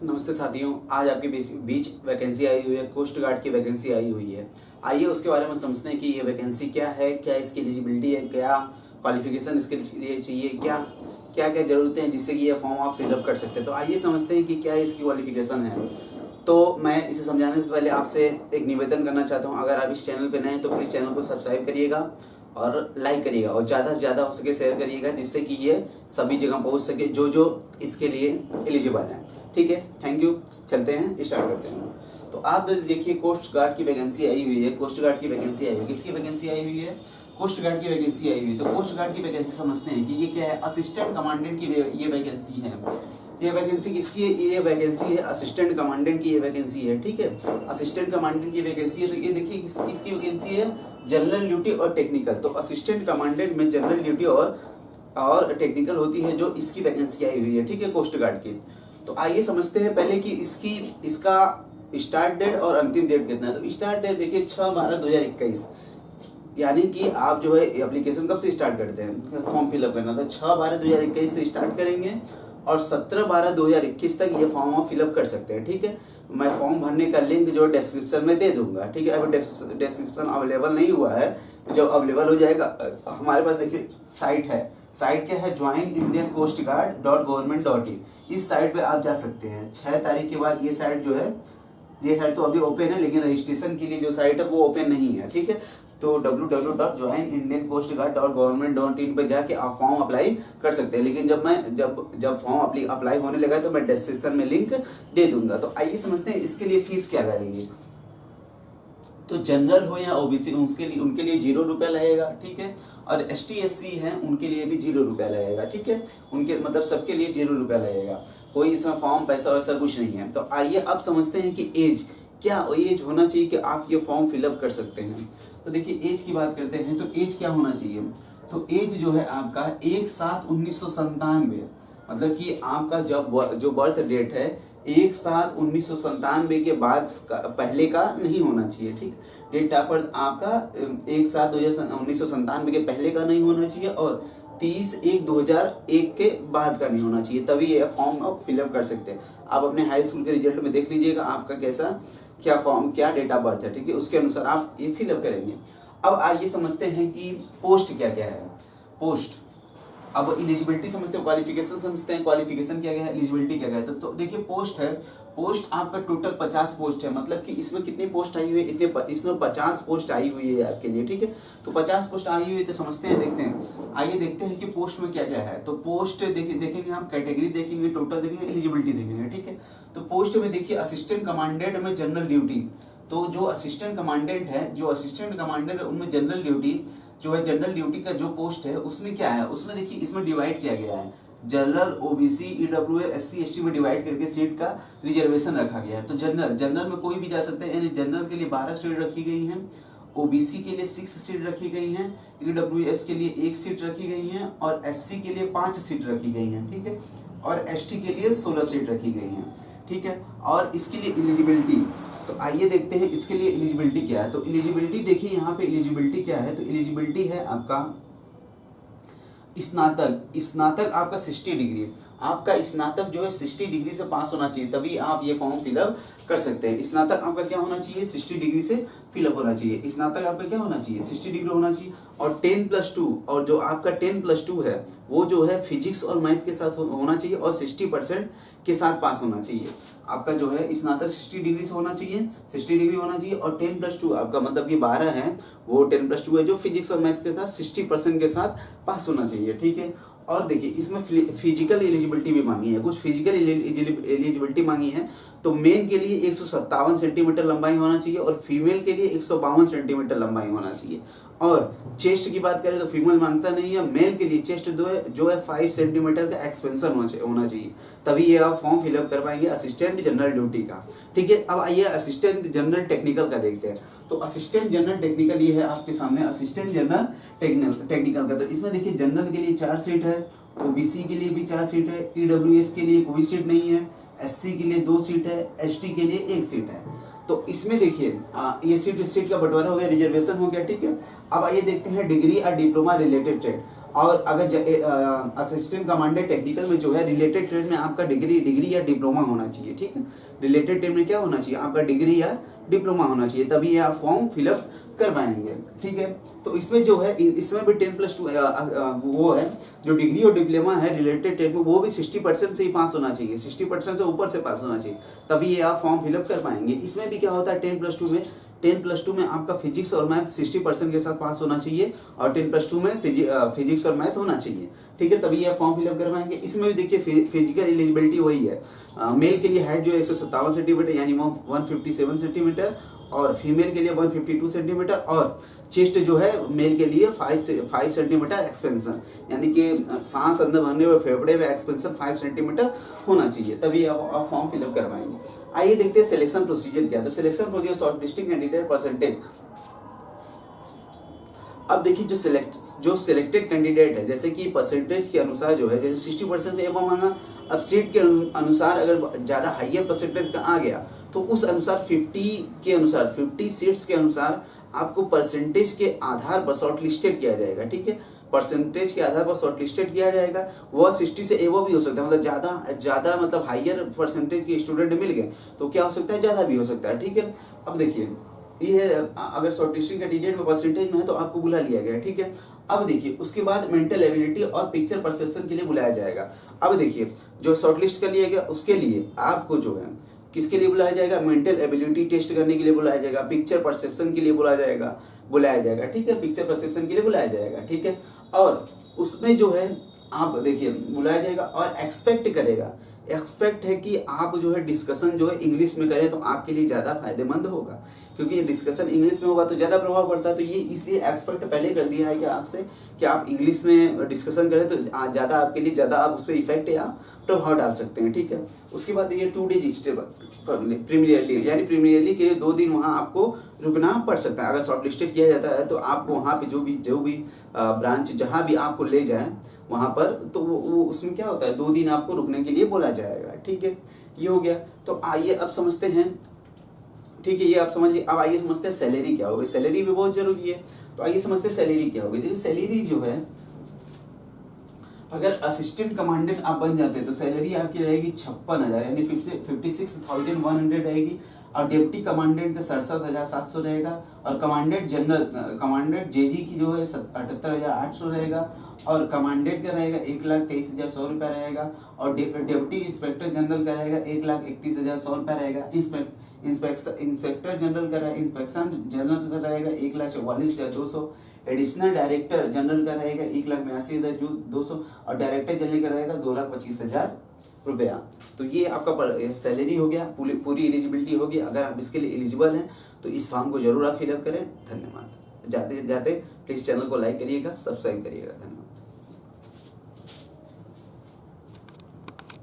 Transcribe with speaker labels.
Speaker 1: नमस्ते साथियों, आज आपके बीच वैकेंसी आई हुई है। कोस्ट गार्ड की वैकेंसी आई हुई है। आइए उसके बारे में समझते हैं कि ये वैकेंसी क्या है, क्या इसकी एलिजिबिलिटी है, क्या क्वालिफिकेशन इसके लिए चाहिए, क्या क्या क्या ज़रूरतें हैं जिससे कि ये फॉर्म आप फिलअप कर सकते हैं। तो आइए समझते हैं कि क्या इसकी क्वालिफिकेशन है। तो मैं इसे समझाने से पहले आपसे एक निवेदन करना चाहता हूँ, अगर आप इस चैनल पर नए हैं तो प्लीज़ चैनल को सब्सक्राइब करिएगा और लाइक करिएगा और ज़्यादा से ज़्यादा हो सके शेयर करिएगा, जिससे कि ये सभी जगह पहुँच सके जो जो इसके लिए एलिजिबल हैं। ठीक है, थैंक यू। चलते हैं, स्टार्ट करते हैं। तो आप देखिए, कोस्ट गार्ड की वैकेंसी आई हुई है। कोस्ट गार्ड की वैकेंसी आई हुई है। किसकी वैकेंसी आई हुई है? कोस्ट गार्ड की वैकेंसी आई हुई है। तो कोस्ट गार्ड की वैकेंसी समझते हैं कि ये क्या है। असिस्टेंट कमांडेंट की ये वैकेंसी है। ये वैकेंसी किसकी है? ये वैकेंसी है असिस्टेंट कमांडेंट की ये वैकेंसी है। ठीक है, असिस्टेंट कमांडेंट की वैकेंसी है। तो ये देखिए किसकी वैकेंसी है? जनरल ड्यूटी और टेक्निकल। तो असिस्टेंट कमांडेंट में जनरल ड्यूटी और टेक्निकल होती है, जो इसकी वैकेंसी आई हुई है। ठीक है, कोस्ट गार्ड की। तो आइए समझते हैं पहले कि इसका स्टार्ट डेट और अंतिम डेट कितना है। तो स्टार्ट डेट देखिए 6/12/2021, यानी कि आप जो है एप्लीकेशन कब से स्टार्ट करते हैं फॉर्म फिलअप करना। तो 6/12/2021 से स्टार्ट करेंगे और 17/12/2021 तक ये फॉर्म आप फिलअप कर सकते हैं। ठीक है, मैं फॉर्म भरने का लिंक जो डिस्क्रिप्शन में दे दूंगा। ठीक है, अभी डिस्क्रिप्शन अवेलेबल नहीं हुआ है, तो जब अवेलेबल हो जाएगा हमारे पास देखिए साइट है। साइट क्या है? joinindiancoastguard.government.in। इस साइट पे आप जा सकते हैं। 6 तारीख के बाद ये साइट जो है, ये साइट तो अभी ओपन है, लेकिन रजिस्ट्रेशन के लिए जो साइट है वो ओपन नहीं है। ठीक है, तो www.joinindiancoastguard.government.in पे जाके आप फॉर्म अप्लाई कर सकते हैं। लेकिन जब फॉर्म अप्लाई होने लगा तो मैं डिस्क्रिप्शन में लिंक दे दूंगा। तो आइए समझते हैं इसके लिए फीस क्या लगेगी। तो जनरल हो या ओबीसी उनके लिए 0 रुपया लगेगा। ठीक है, और ST SC हैं उनके लिए भी 0 रुपया लगेगा। ठीक है, उनके मतलब सबके लिए 0 रुपया लगेगा। कोई इसमें फॉर्म पैसा वैसा कुछ नहीं है। तो आइए अब समझते हैं कि एज क्या एज होना चाहिए कि आप ये फॉर्म फिलअप कर सकते हैं। तो देखिए एज की बात करते हैं, तो एज क्या होना चाहिए। तो एज जो है आपका 1/7/1997, मतलब कि आपका जो बर्थ डेट है 1/7/1997 के बाद पहले का नहीं होना चाहिए। ठीक, डेट ऑफ बर्थ आपका 1/7/1997 के पहले का नहीं होना चाहिए और 30/1/2001 के बाद का नहीं होना चाहिए, तभी ये फॉर्म आप फिलअप कर सकते हैं। आप अपने हाई स्कूल के रिजल्ट में देख लीजिएगा आपका क्या डेट ऑफ बर्थ है। ठीक है, उसके अनुसार आप ये फिलअप करेंगे। अब आइए समझते हैं कि पोस्ट क्या क्या है। पोस्ट, अब एलिजिबिलिटी समझते हैं, क्वालिफिकेशन समझते हैं। क्वालिफिकेशन क्या क्या है, एलिजिबिलिटी क्या क्या है। तो देखिए पोस्ट है, पोस्ट आपका टोटल 50 पोस्ट है। मतलब कि इसमें कितनी पोस्ट आई हुई है? इसमें 50 पोस्ट आई हुई है आपके लिए। ठीक है, तो 50 पोस्ट आई हुई है, तो समझते हैं, देखते हैं। आइए देखते हैं कि पोस्ट में क्या क्या है। तो पोस्ट देखेंगे हम, कैटेगरी देखेंगे, टोटल देखेंगे, एलिजिबिलिटी देखेंगे। ठीक है, तो पोस्ट में देखिए असिस्टेंट कमांडेंट में जनरल ड्यूटी। तो जो असिस्टेंट कमांडेंट है उनमें जनरल ड्यूटी जो है, जनरल ड्यूटी का जो पोस्ट है उसमें क्या है, उसमें देखिए इसमें डिवाइड किया गया है। General, OBC, EWS, SC ST में डिवाइड करके सीट का रिजर्वेशन रखा गया है। तो जनरल में कोई भी जा सकते हैं, यानी जनरल के लिए 12 सीट रखी गई हैं, ओबीसी के लिए 6 सीट रखी गई हैं, ईडब्ल्यूएस के लिए 1 सीट रखी गई हैं और SC के लिए 5 सीट रखी गई हैं। ठीक है, और ST के लिए 16 सीट रखी गई हैं। ठीक है, और इसके लिए एलिजिबिलिटी, तो आइए देखते हैं इसके लिए एलिजिबिलिटी क्या है। तो एलिजिबिलिटी देखिए यहाँ पे एलिजिबिलिटी क्या है। तो एलिजिबिलिटी है आपका स्नातक आपका 60 डिग्री। आपका स्नातक जो है 60 डिग्री से पास होना चाहिए, तभी आप ये फॉर्म फिलअप कर सकते हैं। स्नातक आपका क्या होना चाहिए? 60 डिग्री से फिलअप होना चाहिए। स्नातक आपका क्या होना चाहिए? 60 डिग्री होना चाहिए। और 10+2, और जो आपका 10+2 है वो जो है फिजिक्स और मैथ के साथ होना चाहिए और 60% के साथ पास होना चाहिए। आपका जो है स्नातक 60 डिग्री से होना चाहिए, 60 डिग्री होना चाहिए। और 10+2 आपका मतलब कि 12 है, वो 10+2 है जो फिजिक्स और मैथ्स के साथ 60% के साथ पास होना चाहिए। ठीक है, और देखिए इसमें फिजिकल एलिजिबिलिटी भी मांगी है, कुछ फिजिकल एलिजिबिलिटी मांगी है। तो मेल के लिए 157 सेंटीमीटर लंबाई होना चाहिए और फीमेल के लिए 152 सेंटीमीटर लंबाई होना चाहिए। और चेस्ट की बात करें तो फीमेल मांगता नहीं है, मेल के लिए चेस्ट जो है 5 सेंटीमीटर का एक्सपेंशन होना चाहिए, तभी ये आप फॉर्म फिलअप कर पाएंगे असिस्टेंट जनरल ड्यूटी का। ठीक है, अब आइए असिस्टेंट जनरल टेक्निकल का देखते हैं। तो असिस्टेंट जनरल टेक्निकल ये है आपके सामने, असिस्टेंट जनरल टेक्निकल का। तो इसमें देखिए जनरल के लिए 4 सीट है, ओबीसी के लिए भी 4 सीट है, ईडब्ल्यूएस के लिए कोई सीट नहीं है, SC के लिए 2 सीट है, ST के लिए 1 सीट है। तो इसमें देखिए ये सीट का बंटवारा हो गया, रिजर्वेशन हो गया। ठीक है, अब आइए देखते हैं डिग्री और डिप्लोमा रिलेटेड ट्रेड। और अगर असिस्टेंट कमांडेंट टेक्निकल में जो है रिलेटेड ट्रेड में आपका डिग्री या डिप्लोमा होना चाहिए, ठीक है। रिलेटेड ट्रेड में क्या होना चाहिए, आपका डिग्री या डिप्लोमा होना चाहिए, तभी आप फॉर्म फिलअप कर पाएंगे, ठीक है। तो इसमें जो है, इसमें भी 10+2 वो है, जो डिग्री और डिप्लोमा है रिलेटेड ट्रेड में, वो भी 60% से ही पास होना चाहिए, 60% से ऊपर से पास होना चाहिए, तभी ये आप फॉर्म फिलअप कर पाएंगे। इसमें भी क्या होता है 10+2 में आपका फिजिक्स और मैथ 60% के साथ पास होना चाहिए, और 10+2 में फिजिक्स और मैथ होना चाहिए, ठीक है, तभी आप फॉर्म फिलअप कर पाएंगे। इसमें भी देखिए फिजिकल एलिजिबिलिटी वही है, मेल के लिए हाइट जो है 157 सेंटीमीटर यानी 157 सेंटीमीटर, और फीमेल के लिए 152 सेंटीमीटर, और चेस्ट जो है मेल के लिए 5 सेंटीमीटर एक्सपेंशन, यानी कि सांस अंदर भरने में फेफड़े में एक्सपेंशन 5 सेंटीमीटर होना चाहिए, तभी आप फॉर्म फिलअप कर पाएंगे। आइए देखते हैं सिलेक्शन प्रोसीजर क्या है। तो selection procedure short listing candidate percentage. अब देखिए जो सिलेक्टेड कैंडिडेट है, जैसे कि परसेंटेज के अनुसार जो है, जैसे 60% से एबव मांगा, अब सीट के अनुसार अगर ज़्यादा हाइयर परसेंटेज का आ गया तो उस अनुसार 50 सीट्स के अनुसार आपको परसेंटेज के आधार पर शॉर्ट लिस्टेड किया जाएगा, ठीक है। परसेंटेज के आधार पर शॉर्ट लिस्टेड किया जाएगा, वह 60 से एबव भी हो सकता है, मतलब ज़्यादा मतलब हाइयर परसेंटेज के स्टूडेंट मिल गए तो क्या हो सकता है, ज़्यादा भी हो सकता है, ठीक है। अब देखिए ये अगर शॉर्ट लिस्टिंग कैंडिडेट में परसेंटेज में है तो आपको बुला लिया गया, ठीक है। अब देखिए उसके बाद मेंटल एबिलिटी और पिक्चर परसेप्शन के लिए बुलाया जाएगा। अब देखिए जो शॉर्टलिस्ट कर लिया गया उसके लिए आपको जो है किसके लिए बुलाया जाएगा, मेंटल एबिलिटी टेस्ट करने के लिए बुलाया जाएगा, पिक्चर परसेप्शन के लिए बुलाया जाएगा, ठीक है, पिक्चर परसेप्शन के लिए बुलाया जाएगा, ठीक है। और उसमें जो है आप देखिए बुलाया जाएगा और एक्सपेक्ट है कि आप जो है डिस्कशन जो है इंग्लिश में करें तो आपके लिए ज़्यादा फायदेमंद होगा, क्योंकि डिस्कशन इंग्लिश में होगा तो ज़्यादा प्रभाव पड़ता है। तो ये इसलिए एक्सपेक्ट पहले कर दिया है कि आपसे कि आप इंग्लिश में डिस्कशन करें तो ज़्यादा आपके लिए ज़्यादा आप उस पर इफेक्ट या प्रभाव डाल सकते हैं, ठीक है। उसके बाद ये 2 डेज स्टे प्रीमियरली के 2 दिन वहाँ आपको रुकना पड़ सकता है। अगर शॉर्ट लिस्टेड किया जाता है तो आपको वहाँ पे जो भी ब्रांच जहाँ भी आपको ले जाए वहाँ पर, तो वो उसमें क्या होता है 2 दिन आपको रुकने के लिए बोला जाएगा, ठीक है। ये हो गया। तो आइए अब समझते हैं, ठीक है, ये आप समझ लिए। अब आइए समझते हैं सैलरी क्या होगी। सैलरी भी बहुत जरूरी है, तो आइए समझते हैं सैलरी क्या होगी। देखिए सैलरी जो है, अगर असिस्टेंट कमांडेंट आप बन जाते हैं तो सैलरी आपकी रहेगी 56,000 यानी 56,100 रहेगी, और डिप्टी कमांडेंट का 67,700 रहेगा, और कमांडेंट जेजी की जो है 78,800 रहेगा, और कमांडेंट का रहेगा 1,23,100 रुपया रहेगा, और डिप्टी इंस्पेक्टर जनरल का रहेगा 1,31,100 रुपया रहेगा। इंस्पेक्टर जनरल का इंस्पेक्शन जनरल का रहेगा 1,44,200, एडिशनल डायरेक्टर जनरल का रहेगा 1,82,200, और डायरेक्टर जनरल का रहेगा 2,25,000 रुपया। तो ये आपका सैलरी हो गया, पूरी एलिजिबिलिटी होगी। अगर आप इसके लिए एलिजिबल हैं तो इस फॉर्म को जरूर आप फिलअप करें। धन्यवाद। जाते जाते प्लीज़ चैनल को लाइक करिएगा, सब्सक्राइब करिएगा। धन्यवाद।